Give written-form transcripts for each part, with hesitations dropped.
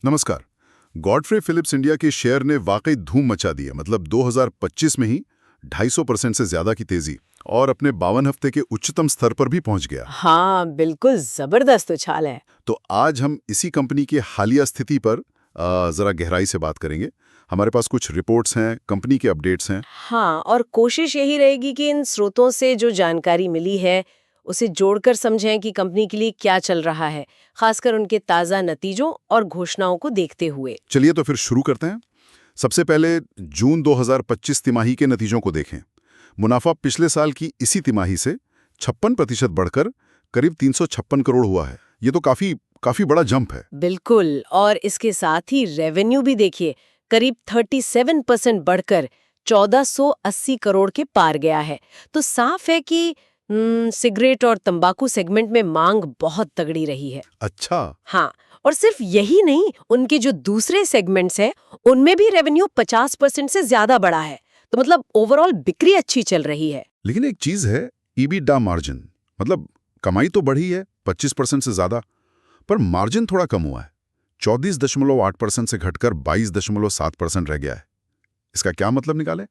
नमस्कार। Godfrey Phillips India के share ने वाकई धूम मचा दी है। मतलब 2025 में ही 250% से ज्यादा की तेजी और अपने 52 हफ्ते के उच्चतम स्तर पर भी पहुंच गया। हाँ, बिल्कुल जबरदस्त उछाल है। तो आज हम इसी कंपनी की हालिया स्थिति पर जरा गहराई से बात करेंगे। हमारे पास कुछ रिपोर्ट्स हैं, कंपनी के अपडेट्स हैं। हाँ, और कोशिश यही रहेगी कि इन स्रोतों से जो जानकारी मिली है उसे जोड़कर समझें कि कंपनी के लिए क्या चल रहा है, खासकर उनके ताज़ा नतीजों और घोषणाओं को देखते हुए। चलिए तो फिर शुरू करते हैं। सबसे पहले जून 2025 तिमाही के नतीजों को देखें। मुनाफा पिछले साल की इसी तिमाही से 56% बढ़कर करीब 356 करोड़ हुआ है। ये तो काफी काफी बड़ा जंप है। बिल्कुल, और इसके साथ ही रेवेन्यू भी देखिए, करीब 37% बढ़कर 1480 करोड़ के पार गया है। तो साफ है कि सिगरेट और तंबाकू सेगमेंट में मांग बहुत तगड़ी रही है। अच्छा। हाँ, और सिर्फ यही नहीं, उनके जो दूसरे सेगमेंट्स हैं उनमें भी रेवेन्यू 50% से ज्यादा बढ़ा है। तो मतलब ओवरऑल बिक्री अच्छी चल रही है। लेकिन एक चीज है, ईबिटा मार्जिन, मतलब कमाई तो बढ़ी है 25% से ज्यादा, पर मार्जिन थोड़ा कम हुआ है। 34.8% से घटकर 22.7% रह गया है। इसका क्या मतलब निकाले?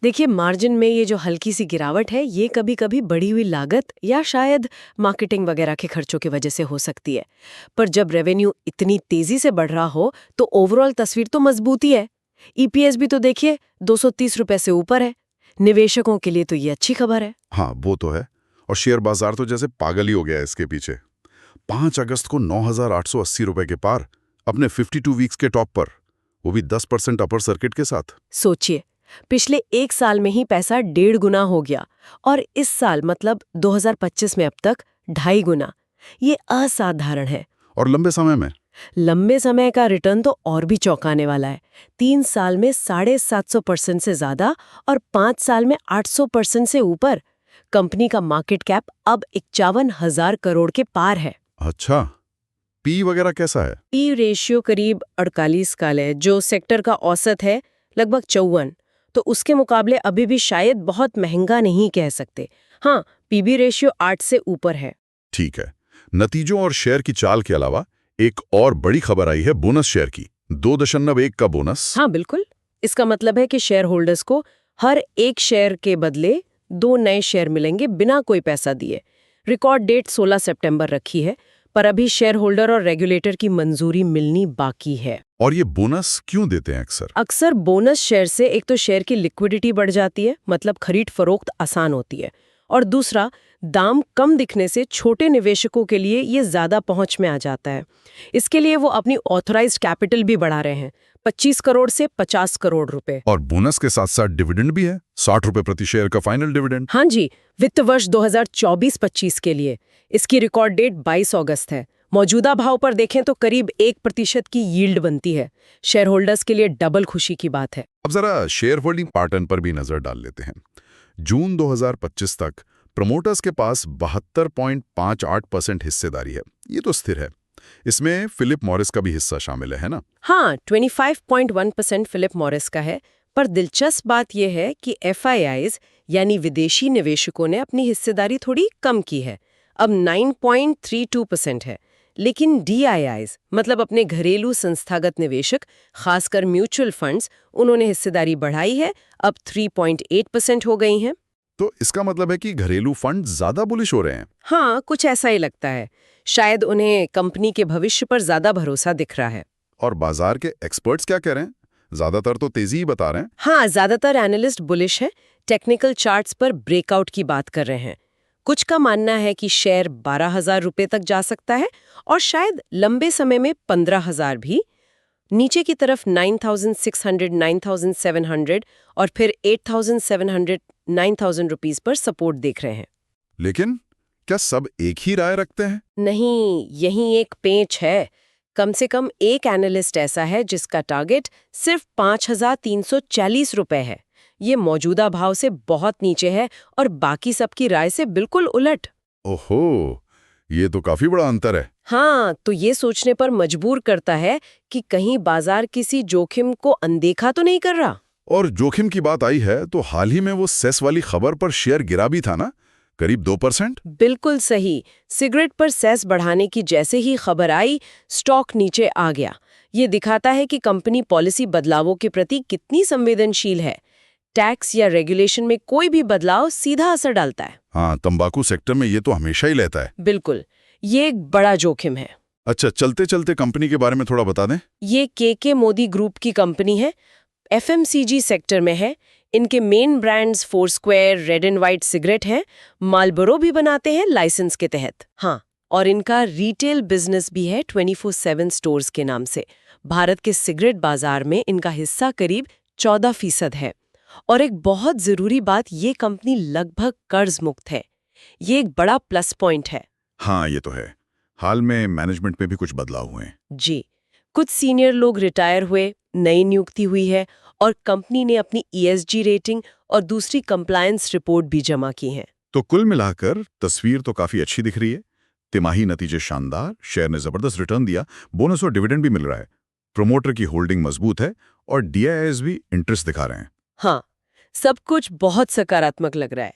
देखिए, मार्जिन में ये जो हल्की सी गिरावट है, ये कभी-कभी बढ़ी हुई लागत या शायद मार्केटिंग वगैरह के खर्चों की वजह से हो सकती है। पर जब रेवेन्यू इतनी तेजी से बढ़ रहा हो तो ओवरऑल तस्वीर तो मजबूती है। ईपीएस भी तो देखिए 230 रुपए से ऊपर है। निवेशकों के लिए तो ये अच्छी खबर है। हाँ, वो तो है। और शेयर बाजार तो जैसे पागल ही हो गया है इसके पीछे। 5 अगस्त को 9,880 रुपए के पार, अपने 52 वीक्स के टॉप पर, वो भी 10% अपर सर्किट के साथ। सोचिए, पिछले एक साल में ही पैसा 1.5 गुना हो गया, और इस साल मतलब 2025 में अब तक 2.5 गुना। ये असाधारण है। और लंबे समय में लंबे समय का रिटर्न तो और भी चौंकाने वाला है। 3 साल में 750% से ज्यादा और 5 साल में 800% से ऊपर। कंपनी का मार्केट कैप अब 51,000 करोड़ के पार है। अच्छा, पी वगैरह कैसा है? पी रेशियो करीब 48 का है, जो सेक्टर का औसत है लगभग 54। तो उसके मुकाबले अभी भी शायद बहुत महंगा नहीं कह सकते। हाँ, पीबी रेशियो 8 से ऊपर है। ठीक है। नतीजों और शेयर की चाल के अलावा एक और बड़ी खबर आई है बोनस शेयर की। 2.1 का बोनस। हाँ, बिल्कुल। इसका मतलब है कि शेयर होल्डर्स को हर एक शेयर के बदले 2 नए शेयर मिलेंगे बिना कोई पैसा दिए। रिकॉर्ड डेट 16 सितंबर रखी है, पर अभी शेयर होल्डर और रेगुलेटर की मंजूरी मिलनी बाकी है। और ये बोनस क्यों देते हैं अक्सर? अक्सर बोनस शेयर से एक तो शेयर की लिक्विडिटी बढ़ जाती है, मतलब खरीद फरोख्त आसान होती है, और दूसरा, दाम कम दिखने से छोटे निवेशकों के लिए ये ज्यादा पहुंच में आ जाता है। इसके लिए वो अपनी ऑथराइज्ड कैपिटल भी बढ़ा रहे हैं, 25 करोड़ से 50 करोड़ रुपए। और बोनस के साथ साथ डिविडेंड भी है, 60 रुपए प्रति शेयर का फाइनल डिविडेंड। हाँ जी, वित्त वर्ष 2024-25 के लिए इसकी रिकॉर्ड डेट 22 अगस्त है। मौजूदा भाव पर देखें तो करीब 1% की यील्ड बनती है। शेयर होल्डर्स के लिए डबल खुशी की बात है। अब जरा शेयर होल्डिंग पैटर्न पर भी नजर डाल लेते हैं। जून 2025 तक प्रमोटर्स के पास 72.58% हिस्सेदारी है। ये तो स्थिर है। इसमें फिलिप मॉरिस का भी हिस्सा शामिल है ना? हाँ, 25.1% फिलिप मॉरिस का है। पर दिलचस्प बात यह है कि एफआईआईज यानी विदेशी निवेशकों ने अपनी हिस्सेदारी थोड़ी कम की है, अब 9.32% है। लेकिन डीआईआईज मतलब अपने घरेलू संस्थागत निवेशक, खासकर म्यूचुअल फंड्स, उन्होंने हिस्सेदारी बढ़ाई है, अब 3.8% हो गई हैं। तो इसका मतलब है कि घरेलू फंड ज्यादा बुलिश हो रहे हैं। हाँ, कुछ ऐसा ही लगता है। शायद उन्हें कंपनी के भविष्य पर ज्यादा भरोसा दिख रहा है। और बाजार के एक्सपर्ट्स क्या कह रहे हैं? ज्यादातर तो तेजी ही बता रहे हैं। हाँ, ज्यादातर एनालिस्ट बुलिश हैं, टेक्निकल चार्ट्स पर ब्रेकआउट की बात कर रहे हैं। कुछ का मानना है कि शेयर 12,000 रुपए तक जा सकता है, और शायद लंबे समय में 15,000 भी। नीचे की तरफ 9,600, 9,700 और फिर 8,700, 9,000 रुपीस पर सपोर्ट देख रहे हैं। लेकिन क्या सब एक ही राय रखते हैं? नहीं, यही एक पेंच है। कम से कम एक एनालिस्ट ऐसा है जिसका टारगेट सिर्फ 5,340 रुपए है। ये मौजूदा भाव से बहुत नीचे है और बाकी सबकी राय से बिल्कुल उलट। ओहो, ये तो काफी बड़ा अंतर है। हाँ, तो ये सोचने पर मजबूर करता है कि कहीं बाजार किसी जोखिम को अनदेखा तो नहीं कर रहा। और जोखिम की बात आई है तो हाल ही में वो सेस वाली खबर पर शेयर गिरा भी था ना, करीब 2%? बिल्कुल सही। सिगरेट पर सेस बढ़ाने की जैसे ही खबर आई, स्टॉक नीचे आ गया। ये दिखाता है कि कंपनी पॉलिसी बदलावों के प्रति कितनी संवेदनशील है। टैक्स या रेगुलेशन में कोई भी बदलाव सीधा असर डालता है। हाँ, तंबाकू सेक्टर में ये तो हमेशा ही रहता है। बिल्कुल, ये एक बड़ा जोखिम है। अच्छा, चलते चलते कंपनी के बारे में थोड़ा बता दें। ये के मोदी ग्रुप की कंपनी है, एफएमसीजी सेक्टर में है। इनके main brands Four Square, red and white cigarette हैं। मार्लबोरो भी बनाते हैं लाइसेंस के तहत। हाँ, और इनका रिटेल बिजनेस भी है 24/7 स्टोर्स के नाम से। भारत के सिगरेट बाजार में इनका हिस्सा करीब 14% है। और एक बहुत जरूरी बात, ये कंपनी लगभग कर्ज मुक्त है। ये एक बड़ा प्लस पॉइंट है। हाँ, ये तो है। हाल में मैनेजमेंट में भी कुछ बदलाव हुए हैं। जी, कुछ सीनियर लोग रिटायर हुए, नई नियुक्ति हुई है और कंपनी ने अपनी ESG रेटिंग और दूसरी कंप्लायंस रिपोर्ट भी जमा की हैं। तो कुल मिलाकर तस्वीर तो काफी अच्छी दिख रही है। तिमाही नतीजे शानदार, शेयर ने जबरदस्त रिटर्न दिया, बोनस और डिविडेंड भी मिल रहा है, प्रोमोटर की होल्डिंग मजबूत है और DIS भी इंटरेस्ट दिखा रहे हैं। हाँ, सब कुछ बहुत सकारात्मक लग रहा है।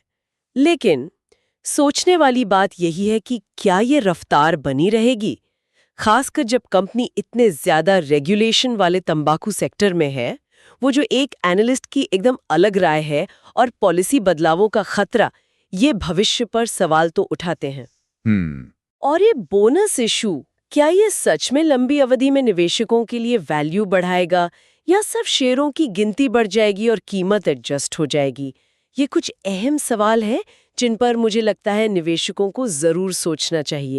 लेकिन सोचने वाली बात यही है कि क्या ये रफ्तार बनी रहेगी, खासकर जब कंपनी इतने ज्यादा रेगुलेशन वाले तंबाकू सेक्टर में है। वो जो एक एनालिस्ट की एकदम अलग राय है और पॉलिसी बदलावों का खतरा, ये भविष्य पर सवाल तो उठाते हैं। और ये बोनस इशू, क्या ये सच में लंबी अवधि में निवेशकों के लिए वैल्यू बढ़ाएगा या सिर्फ शेयरों की गिनती बढ़ जाएगी और कीमत एडजस्ट हो जाएगी? ये कुछ अहम सवाल हैं जिन पर मुझे लगता है निवेशकों को जरूर सोचना चाहिए।